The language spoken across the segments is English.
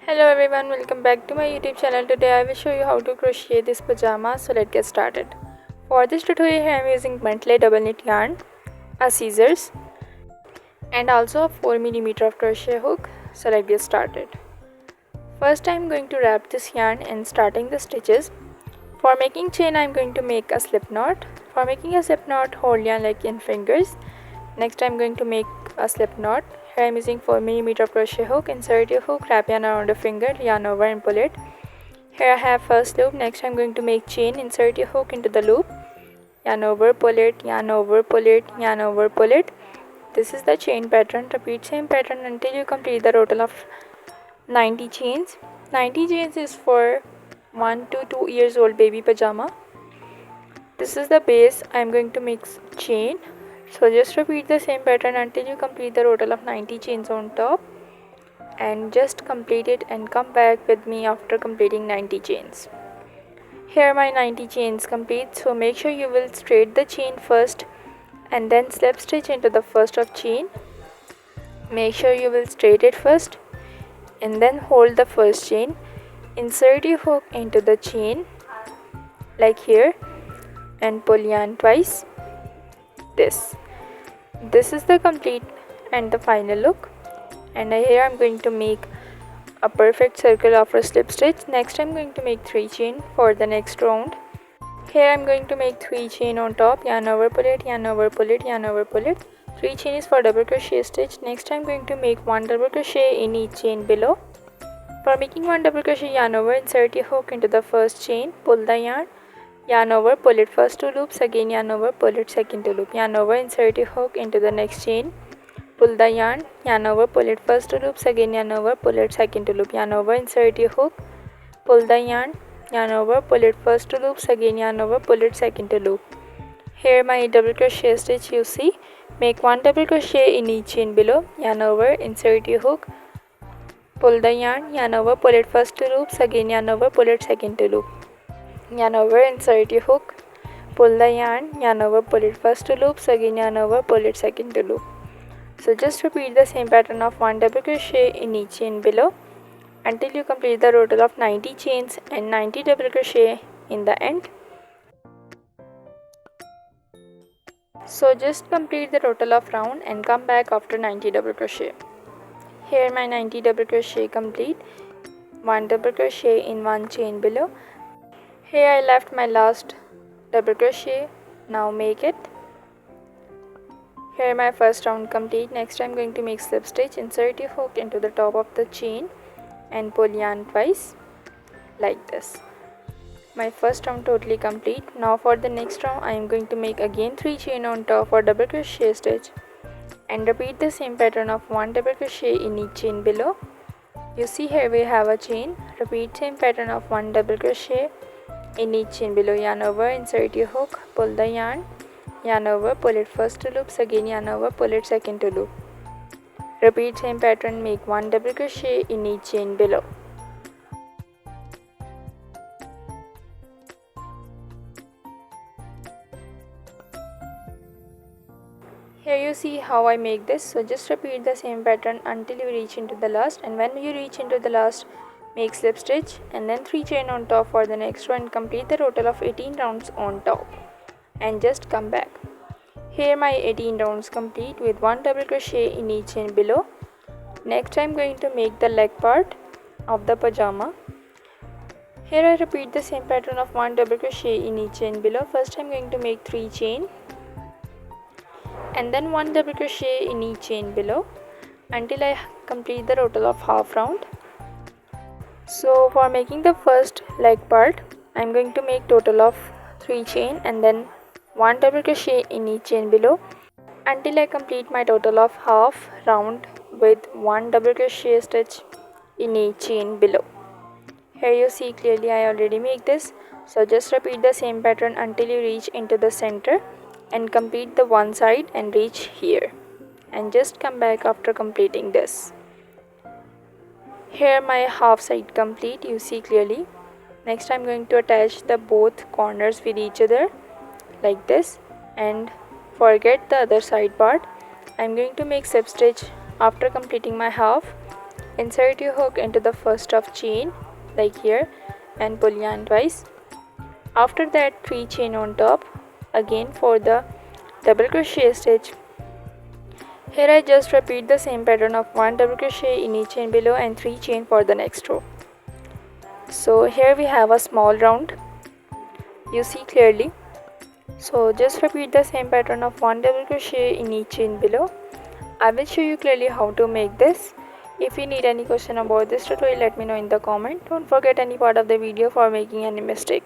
Hello everyone, welcome back to my YouTube channel. Today I will show you how to crochet this pajama. So let's get started. For this tutorial I am using monthly double knit yarn, a scissors and also a 4mm of crochet hook. So let's get started. First I am going to wrap this yarn and starting the stitches. For making chain I am going to make a slip knot. For making a slip knot, hold yarn like in fingers. Next I am going to make a slip knot. Here I am using 4mm of crochet hook. Insert your hook, wrap yarn around the finger, yarn over and pull it. Here I have first loop. Next I am going to make chain. Insert your hook into the loop, yarn over, pull it, yarn over, pull it, yarn over, pull it. This is the chain pattern. Repeat same pattern until you complete the total of 90 chains. 90 chains is for 1 to 2 years old baby pajama. This is the base. I am going to make chain. So just repeat the same pattern until you complete the total of 90 chains on top, and just complete it and come back with me after completing 90 chains. Here my 90 chains complete, so make sure you will straight the chain first and then slip stitch into the first of chain. Make sure you will straight it first and then hold the first chain. Insert your hook into the chain like here and pull yarn twice. This is the complete and the final look, and here I'm going to make a perfect circle of a slip stitch. Next I'm going to make 3 chain for the next round. Here I'm going to make 3 chain on top, yarn over, pull it, yarn over, pull it, yarn over, pull it. 3 chain is for double crochet stitch. Next I'm going to make 1 double crochet in each chain below. For making 1 double crochet, yarn over, insert your hook into the first chain, pull the yarn over, pull it first 2 loops, again yarn over, pull it second 2 loop, yarn over, insert your hook into the next chain, pull the yarn over, pull it first 2 loops, again yarn over, pull it second 2 loop, yarn over, insert your hook, pull the yarn over, pull it first 2 loops, again yarn over, pull it second 2 loop. Here my double crochet stitch you see, make 1 double crochet in each chain below, yarn over, insert your hook, pull the yarn over, pull it first 2 loops, again yarn over, pull it second 2 loop. Yarn over, insert your hook, pull the yarn over, pull it first 2 loops, again yarn over, pull it second 2 loop. So just repeat the same pattern of 1 double crochet in each chain below until you complete the total of 90 chains and 90 double crochet in the end. So just complete the total of round and come back after 90 double crochet. Here my 90 double crochet complete, 1 double crochet in 1 chain below. Here I left my last double crochet, now make it. Here my first round complete. Next I'm going to make slip stitch. Insert your hook into the top of the chain and pull yarn twice like this. My first round totally complete. Now for the next round I am going to make again 3 chain on top for double crochet stitch and repeat the same pattern of 1 double crochet in each chain below. You see here we have a chain. Repeat same pattern of 1 double crochet in each chain below, yarn over, insert your hook, pull the yarn over, pull it first 2 loops, again yarn over, pull it second 2 loop. Repeat same pattern, make 1 double crochet in each chain below. Here you see how I make this. So just repeat the same pattern until you reach into the last, and when you reach into the last, make slip stitch and then 3 chain on top for the next one. Complete the total of 18 rounds on top and just come back. Here my 18 rounds complete with 1 double crochet in each chain below. Next I am going to make the leg part of the pajama. Here I repeat the same pattern of 1 double crochet in each chain below. First I am going to make 3 chain and then 1 double crochet in each chain below until I complete the total of half round. So for making the first leg part, I am going to make total of 3 chain and then 1 double crochet in each chain below until I complete my total of half round with 1 double crochet stitch in each chain below. Here you see clearly I already make this. So just repeat the same pattern until you reach into the center and complete the one side and reach here, and just come back after completing this. Here my half side complete, you see clearly. Next I'm going to attach the both corners with each other like this, and forget the other side part. I'm going to make slip stitch after completing my half insert your hook into the first of chain like here and pull yarn twice. After that 3 chain on top again for the double crochet stitch. Here I just repeat the same pattern of 1 double crochet in each chain below and 3 chain for the next row. So here we have a small round, you see clearly. So just repeat the same pattern of 1 double crochet in each chain below. I will show you clearly how to make this. If you need any question about this tutorial, let me know in the comment. Don't forget any part of the video for making any mistake.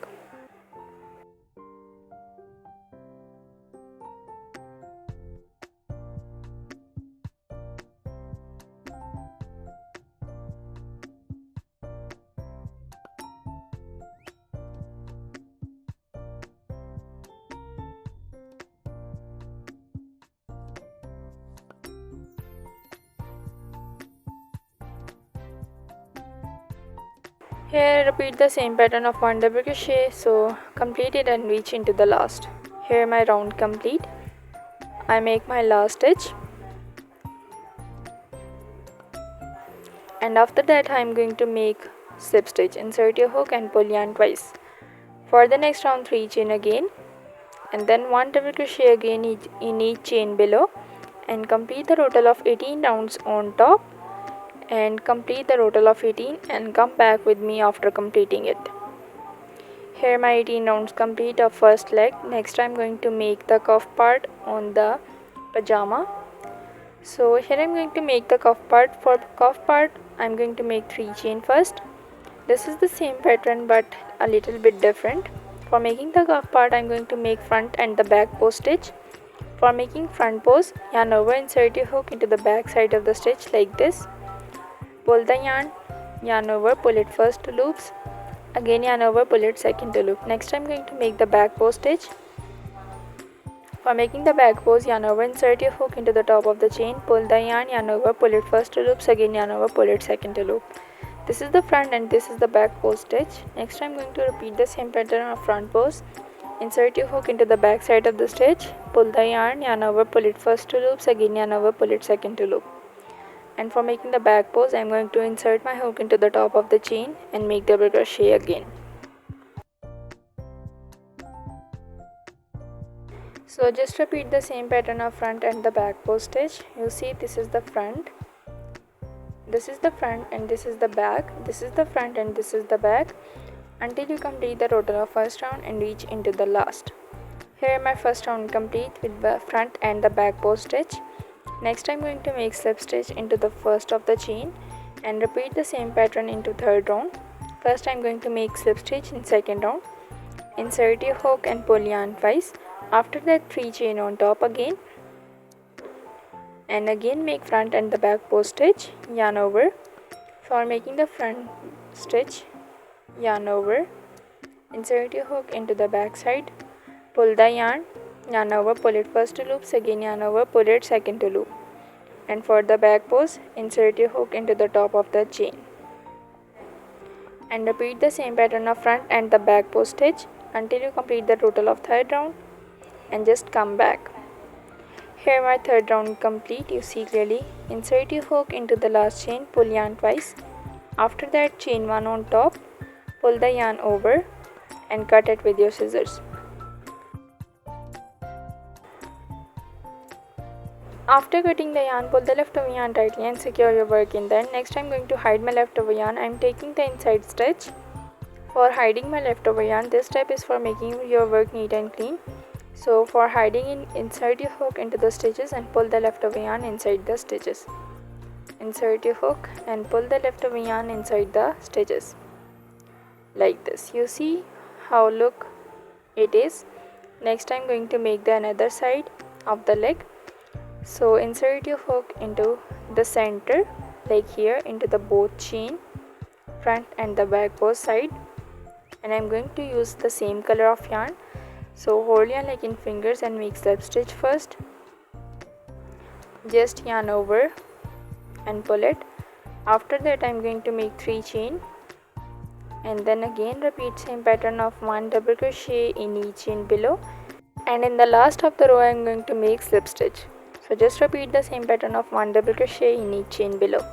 Here repeat the same pattern of 1 double crochet, so complete it and reach into the last. Here my round complete. I make my last stitch and after that I am going to make slip stitch. Insert your hook and pull yarn twice. For the next round 3 chain again and then 1 double crochet again in each chain below and complete the total of 18 rounds on top. And complete the total of 18 and come back with me after completing it. Here my 18 rounds complete of first leg. Next I'm going to make the cuff part on the pajama. So here I'm going to make the cuff part. For cuff part I'm going to make 3 chain first. This is the same pattern but a little bit different. For making the cuff part I'm going to make front and the back post stitch. For making front post, yarn over, insert your hook into the back side of the stitch like this. Pull the yarn over, pull it first to loops, again yarn over, pull it second to loop. Next I'm going to make the back post stitch. For making the back post, yarn over, insert your hook into the top of the chain, pull the yarn over, pull it first to loops, again yarn over, pull it second to loop. This is the front and this is the back post stitch. Next I'm going to repeat the same pattern of front post. Insert your hook into the back side of the stitch, pull the yarn over, pull it first to loops, again yarn over, pull it second to loop. And for making the back post, I am going to insert my hook into the top of the chain and make double crochet again. So just repeat the same pattern of front and the back post stitch. You see this is the front, this is the front and this is the back, this is the front and this is the back until you complete the total of first round and reach into the last. Here my first round complete with the front and the back post stitch. Next I'm going to make slip stitch into the first of the chain and repeat the same pattern into third round. First I'm going to make slip stitch in second round. Insert your hook and pull yarn twice. After that 3 chain on top again and again make front and the back post stitch, yarn over. For making the front stitch, yarn over, insert your hook into the back side, pull the yarn over, pull it first to loops, again yarn over, pull it second to loop. And for the back post, insert your hook into the top of the chain and repeat the same pattern of front and the back post stitch until you complete the total of third round and just come back. Here my third round complete, you see clearly. Insert your hook into the last chain, pull yarn twice. After that chain 1 on top, pull the yarn over and cut it with your scissors. After cutting the yarn, pull the leftover yarn tightly and secure your work in there. Next I'm going to hide my leftover yarn. I am taking the inside stitch. For hiding my leftover yarn, this step is for making your work neat and clean. So for hiding in, insert your hook into the stitches and pull the leftover yarn inside the stitches. Insert your hook and pull the leftover yarn inside the stitches. Like this. You see how look it is. Next I'm going to make the another side of the leg. So insert your hook into the center like here into the both chain, front and the back both side, and I'm going to use the same color of yarn. So hold yarn like in fingers and make slip stitch first. Just yarn over and pull it. After that I'm going to make 3 chain and then again repeat same pattern of 1 double crochet in each chain below, and in the last of the row I'm going to make slip stitch. So just repeat the same pattern of 1 double crochet in each chain below.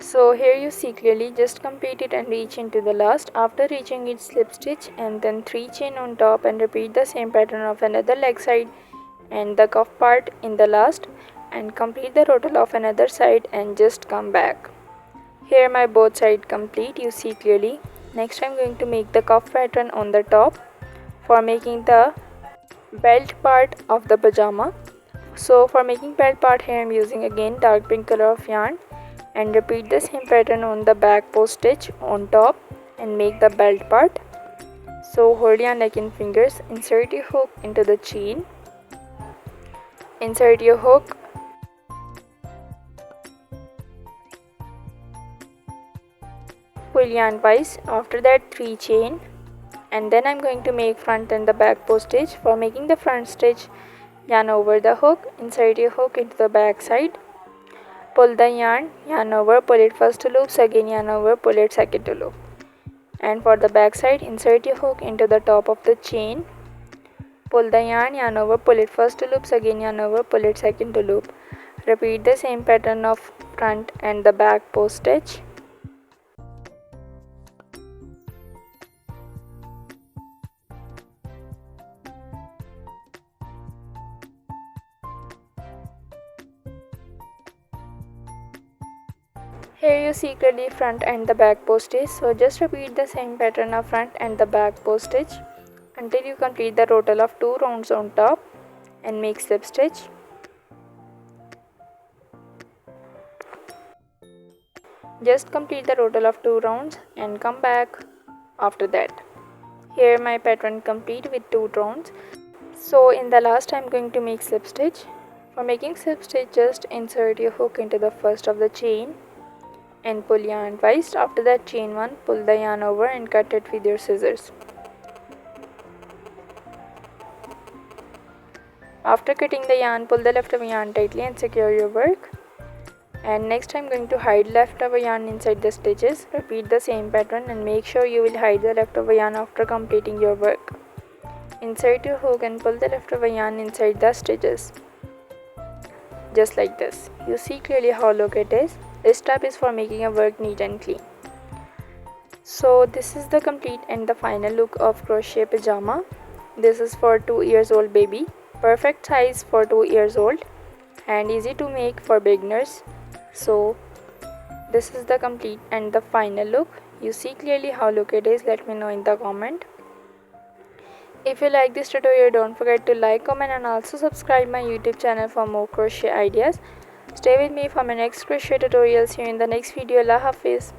So here you see clearly, just complete it and reach into the last. After reaching it, slip stitch and then 3 chain on top and repeat the same pattern of another leg side and the cuff part in the last, and complete the total of another side and just come back. Here my both side complete, you see clearly. Next I'm going to make the cuff pattern on the top for making the belt part of the pajama. So for making belt part, here I'm using again dark pink color of yarn and repeat the same pattern on the back post stitch on top and make the belt part. So hold yarn like in fingers, insert your hook into the chain, insert your hook, pull yarn twice, after that 3 chain, and then I'm going to make front and the back post stitch. For making the front stitch, yarn over the hook, insert your hook into the back side, pull the yarn over, pull it first to loops, again yarn over, pull it second to loop. And for the back side, insert your hook into the top of the chain, pull the yarn over, pull it first to loops, again yarn over, pull it second to loop. Repeat the same pattern of front and the back post stitch. Here you see clearly front and the back post stitch, so just repeat the same pattern of front and the back post stitch until you complete the total of 2 rounds on top and make slip stitch. Just complete the total of 2 rounds and come back after that. Here my pattern complete with 2 rounds. So in the last I'm going to make slip stitch. For making slip stitch, just insert your hook into the first of the chain and pull yarn twice. After that, chain 1, pull the yarn over and cut it with your scissors. After cutting the yarn, pull the leftover yarn tightly and secure your work. And next I'm going to hide leftover yarn inside the stitches. Repeat the same pattern and make sure you will hide the leftover yarn after completing your work. Insert your hook and pull the leftover yarn inside the stitches. Just like this. You see clearly how look it is. This step is for making a work neat and clean. So this is the complete and the final look of crochet pajama. This is for 2 years old baby. Perfect size for 2 years old and easy to make for beginners. So this is the complete and the final look. You see clearly how look it is. Let me know in the comment. If you like this tutorial, don't forget to like, comment and also subscribe my YouTube channel for more crochet ideas. Stay with me for my next crochet tutorials. See you in the next video. Allah Hafiz.